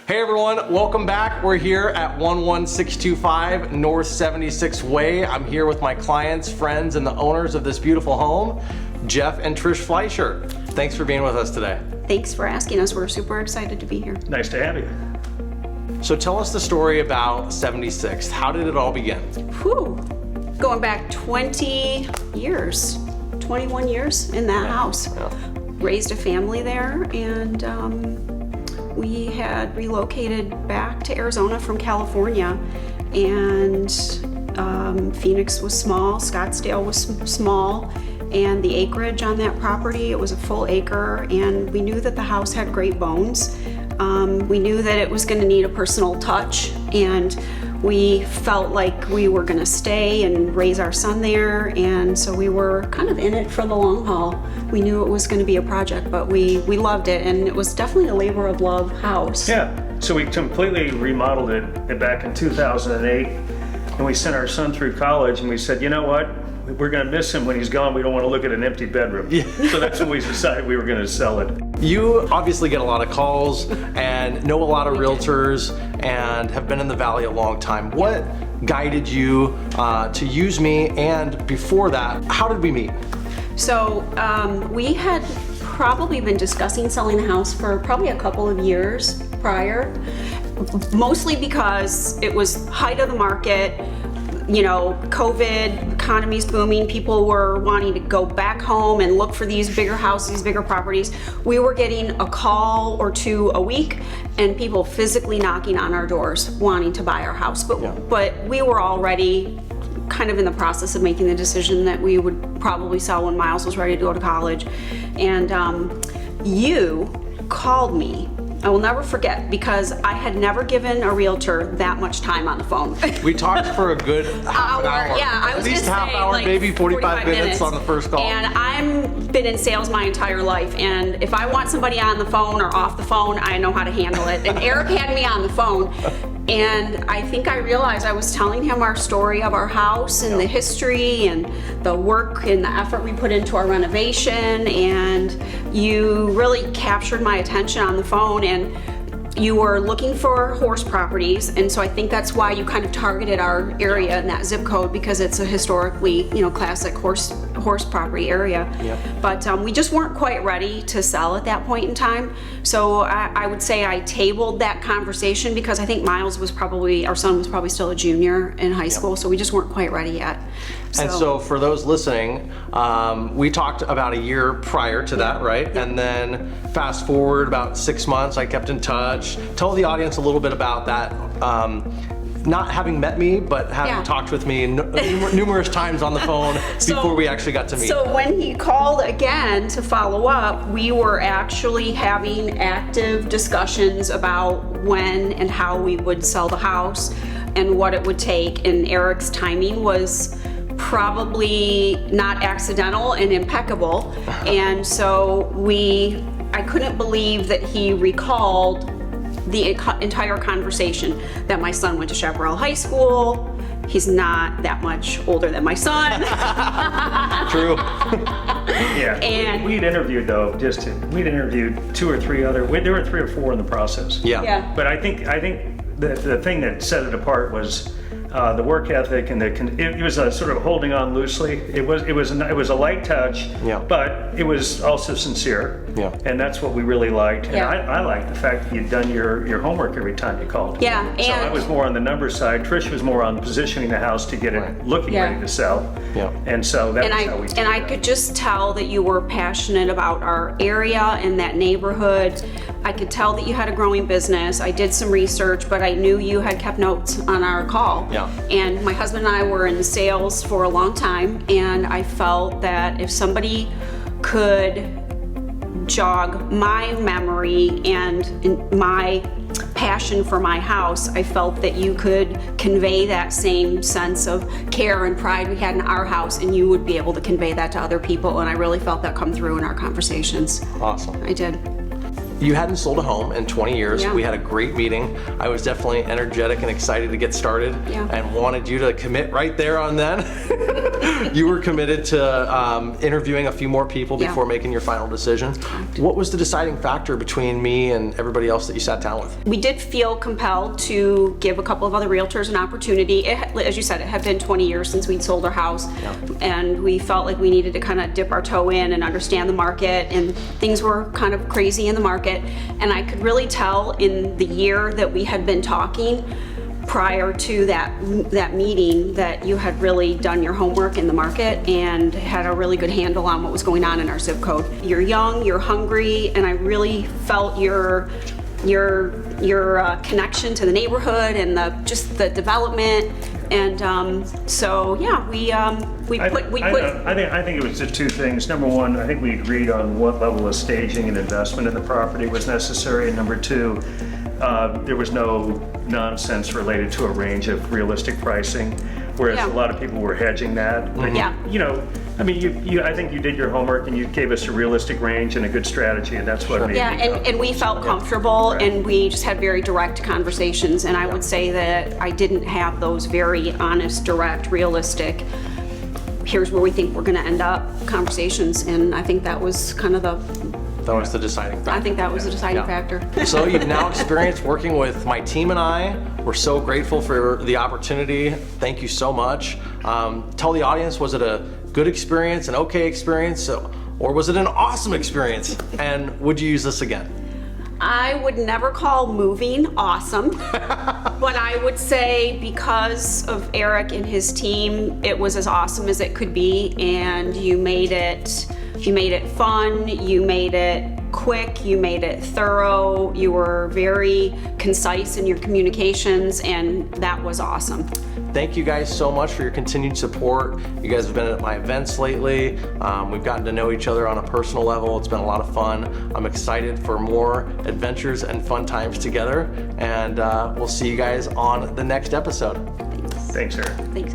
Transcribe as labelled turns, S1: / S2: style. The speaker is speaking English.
S1: Hey everyone, welcome back. We're here at 11625 North 76th Way. I'm here with my clients, friends, and the owners of this beautiful home, Jeff and Trish Fleischer. Thanks for being with us today.
S2: Thanks for asking us. We're super excited to be here.
S3: Nice to have you.
S1: So tell us the story about 76th. How did it all begin?
S2: Going back 20 years, 21 years in that house.
S1: Yeah.
S2: Raised a family there, and we had relocated back to Arizona from California, and Phoenix was small, Scottsdale was small, and the acreage on that property, it was a full acre, and we knew that the house had great bones. We knew that it was going to need a personal touch, and we felt like we were going to stay and raise our son there, and so we were kind of in it for the long haul. We knew it was going to be a project, but we loved it, and it was definitely a labor of love house.
S3: Yeah, so we completely remodeled it back in 2008, and we sent our son through college, and we said, you know what? We're going to miss him when he's gone. We don't want to look at an empty bedroom. Yeah. So that's when we decided we were going to sell it.
S1: You obviously get a lot of calls and know a lot of realtors and have been in the Valley a long time. What guided you to use me? And before that, how did we meet?
S2: So we had probably been discussing selling the house for probably a couple of years prior, mostly because it was height of the market. You know, COVID, economy's booming, people were wanting to go back home and look for these bigger houses, bigger properties. We were getting a call or two a week and people physically knocking on our doors wanting to buy our house. But we were already kind of in the process of making the decision that we would probably sell when Miles was ready to go to college. And you called me. I will never forget, because I had never given a realtor that much time on the phone.
S1: We talked for a good half an hour.
S2: Yeah, I was
S1: at least
S2: gonna
S1: half
S2: say,
S1: hour,
S2: like
S1: maybe 45 minutes on the first call.
S2: And I've been in sales my entire life, and if I want somebody on the phone or off the phone, I know how to handle it. And Eric had me on the phone, and I think I realized I was telling him our story of our house and the history and the work and the effort we put into our renovation, and you really captured my attention on the phone. And you were looking for horse properties, and so I think that's why you kind of targeted our area in that zip code, because it's a historically, classic horse property area.
S1: Yep.
S2: But we just weren't quite ready to sell at that point in time. So I would say I tabled that conversation because I think our son was probably still a junior in high school, so we just weren't quite ready yet.
S1: And so for those listening, we talked about a year prior to that, right? And then fast forward about 6 months, I kept in touch. Tell the audience a little bit about that. Not having met me, but having talked with me numerous times on the phone before we actually got to meet.
S2: So when he called again to follow up, we were actually having active discussions about when and how we would sell the house and what it would take. And Eric's timing was probably not accidental and impeccable. And so I couldn't believe that he recalled the entire conversation, that my son went to Chaparral High School. He's not that much older than my son.
S1: True.
S3: Yeah, and we'd interviewed we'd interviewed two or three other, there were 3 or 4 in the process.
S2: Yeah.
S3: But I think the thing that set it apart was the work ethic, and it was a sort of holding on loosely. It was a light touch, but it was also sincere.
S1: Yeah.
S3: And that's what we really liked. And I liked the fact that you'd done your homework every time you called.
S2: Yeah.
S3: So I was more on the numbers side. Trish was more on positioning the house to get it looking ready to sell.
S1: Yeah.
S3: And so that was how we did
S2: I could just tell that you were passionate about our area and that neighborhood. I could tell that you had a growing business. I did some research, but I knew you had kept notes on our call.
S1: Yeah.
S2: And my husband and I were in sales for a long time, and I felt that if somebody could jog my memory and my passion for my house, I felt that you could convey that same sense of care and pride we had in our house, and you would be able to convey that to other people. And I really felt that come through in our conversations.
S1: Awesome.
S2: I did.
S1: You hadn't sold a home in 20 years.
S2: Yeah.
S1: We had a great meeting. I was definitely energetic and excited to get started, and wanted you to commit right there on then. You were committed to interviewing a few more people before making your final decision. What was the deciding factor between me and everybody else that you sat down with?
S2: We did feel compelled to give a couple of other realtors an opportunity. As you said, it had been 20 years since we'd sold our house, and we felt like we needed to kind of dip our toe in and understand the market, and things were kind of crazy in the market. And I could really tell in the year that we had been talking prior to that meeting that you had really done your homework in the market and had a really good handle on what was going on in our zip code. You're young, you're hungry, and I really felt your connection to the neighborhood and just the development. And
S3: I think it was just two things. Number one, I think we agreed on what level of staging and investment in the property was necessary. And number two, there was no nonsense related to a range of realistic pricing, whereas a lot of people were hedging that. And, you know, I mean, I think you did your homework and you gave us a realistic range and a good strategy, and that's what made me
S2: and we felt comfortable, and we just had very direct conversations. And I would say that I didn't have those very honest, direct, realistic, here's where we think we're going to end up conversations. And I think that was kind of
S1: That was the deciding factor.
S2: I think that was the deciding factor.
S1: So you've now experienced working with my team and I. We're so grateful for the opportunity. Thank you so much. Tell the audience, was it a good experience, an okay experience, or was it an awesome experience? And would you use this again?
S2: I would never call moving awesome, but I would say because of Eric and his team, it was as awesome as it could be, and you made it fun, you made it quick, you made it thorough, you were very concise in your communications, and that was awesome.
S1: Thank you guys so much for your continued support. You guys have been at my events lately. We've gotten to know each other on a personal level. It's been a lot of fun. I'm excited for more adventures and fun times together, and we'll see you guys on the next episode.
S3: Thanks, Eric.
S2: Thanks.